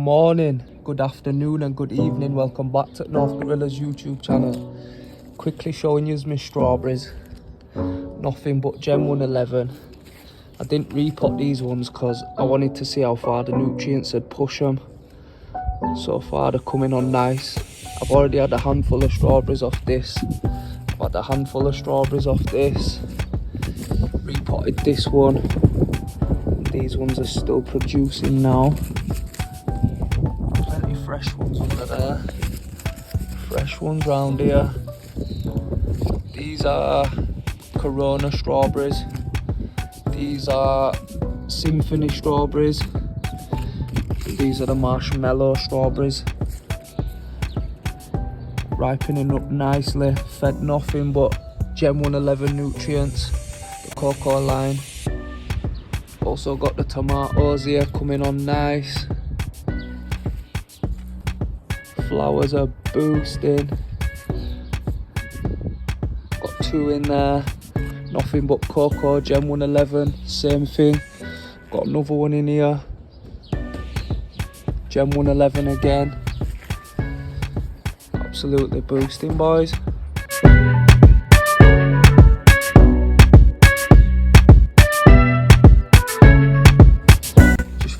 morning, good afternoon and good evening. Welcome back to North Gorilla's YouTube channel. Quickly showing you my strawberries. Nothing but Gen 111. I didn't repot these ones because I wanted to see how far the nutrients would push them. So far they're coming on nice. I've already had a handful of strawberries off this. I've had a handful of strawberries off this. Repotted this one. These ones are still producing now. Plenty fresh ones under there. Fresh ones round here. These are Corona strawberries. These are Symphony strawberries. These are the marshmallow strawberries. Ripening up nicely. Fed nothing but Gen 111 nutrients. The cocoa line. Also got the tomatoes here coming on nice. Flowers are boosting. Got two in there. Nothing but cocoa, Gen 111, same thing. Got another one in here. Gen 111 again. Absolutely boosting, boys.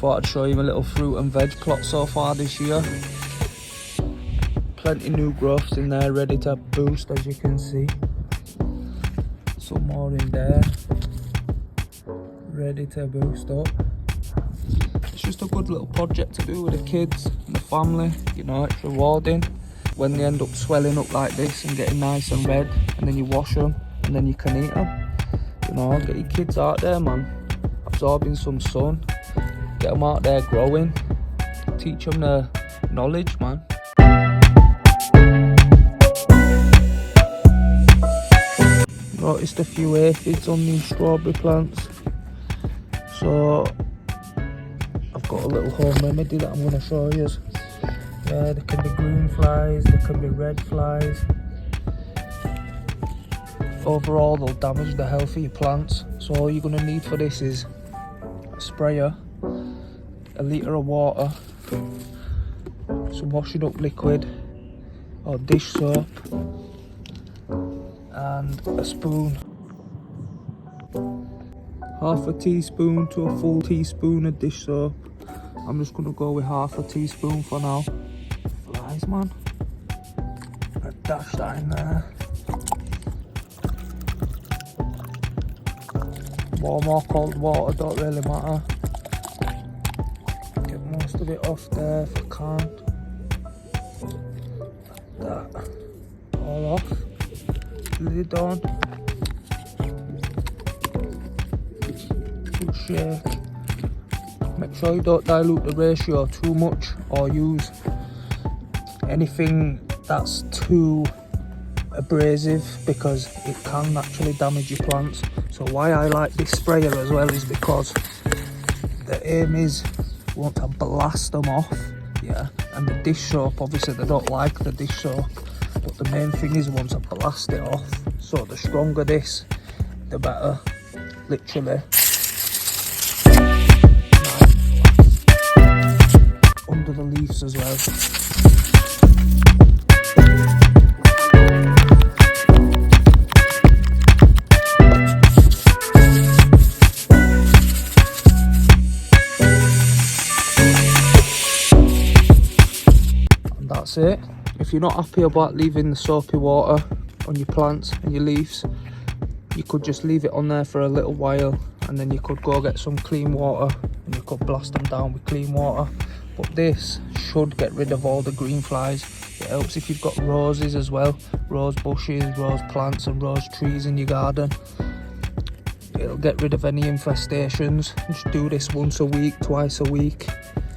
Thought I'd show you my little fruit and veg plot so far this year. Plenty new growths in there ready to boost, as you can see. Some more in there ready to boost up. It's just a good little project to do with the kids and the family. You know, it's rewarding when they end up swelling up like this and getting nice and red, and then you wash them and then you can eat them. You know, get your kids out there, man, absorbing some sun. Get them out there growing, teach them the knowledge, man. Noticed a few aphids on these strawberry plants, so I've got a little home remedy that I'm going to show you. Yeah, there can be green flies, there can be red flies. Overall, they'll damage the health of your plants, so all you're going to need for this is a sprayer, a litre of water, some washing up liquid or dish soap, and a spoon. Half a teaspoon to a full teaspoon of dish soap. I'm just going to go with half a teaspoon for now. Flies, man. I'll dash that in there. Warm or cold water, don't really matter. Most of it off there if I can't. Like that. All off. Lid on. Good shake. Make sure you don't dilute the ratio too much or use anything that's too abrasive, because it can actually damage your plants. So why I like this sprayer as well is because the aim is you want to blast them off, yeah, and the dish soap, obviously they don't like the dish soap, but the main thing is you want to blast it off. So the stronger this, the better, literally. Under the leaves as well. That's it. If you're not happy about leaving the soapy water on your plants and your leaves, you could just leave it on there for a little while, and then you could go get some clean water and you could blast them down with clean water. But this should get rid of all the green flies. It helps if you've got roses as well, rose bushes, rose plants and rose trees in your garden. It'll get rid of any infestations. Just do this once a week, twice a week.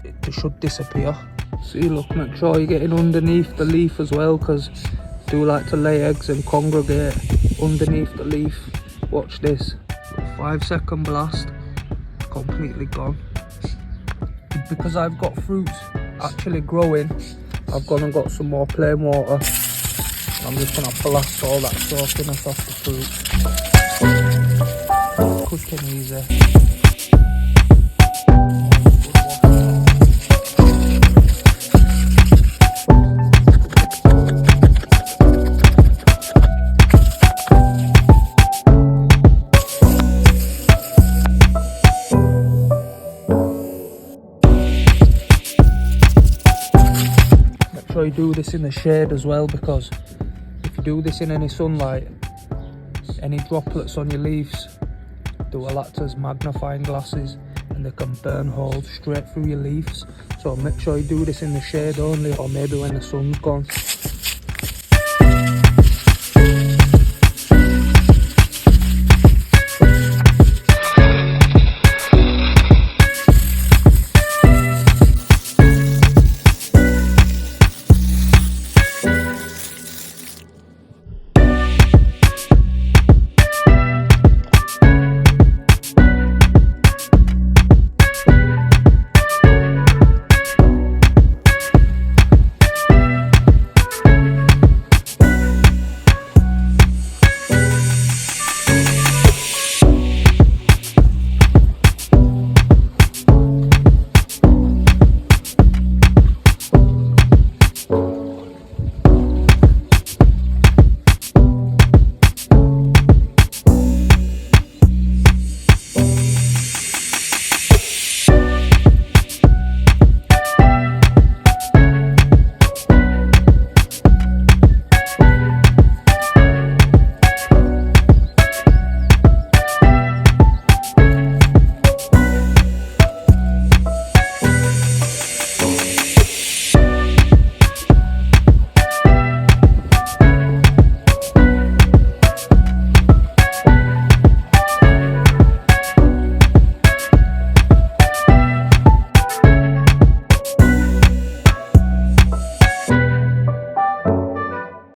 It should disappear. See, look, make sure you're getting underneath the leaf as well, because they do like to lay eggs and congregate underneath the leaf. Watch this. 5-second blast, completely gone. Because I've got fruits actually growing, I've gone and got some more plain water. I'm just going to blast all that soakiness off the fruit. Quick and easy. sure you do this in the shade as well, because if you do this in any sunlight, any droplets on your leaves, they will act as magnifying glasses and they can burn holes straight through your leaves. So make sure you do this in the shade only, or maybe when the sun's gone.